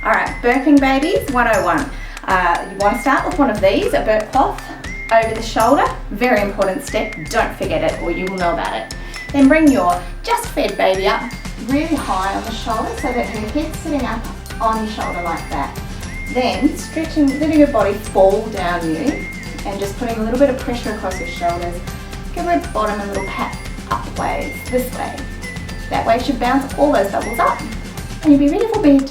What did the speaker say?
Alright, burping babies 101. You want to start with one of these, a burp cloth over the shoulder. Very important step, don't forget it or you will know about it. Then bring your just fed baby up really high on the shoulder so that her head's sitting up on your shoulder like that. Then letting your body fall down you and just putting a little bit of pressure across your shoulders. Give her bottom a little pat upwards, this way. That way she'll bounce all those bubbles up and you'll be ready for bed.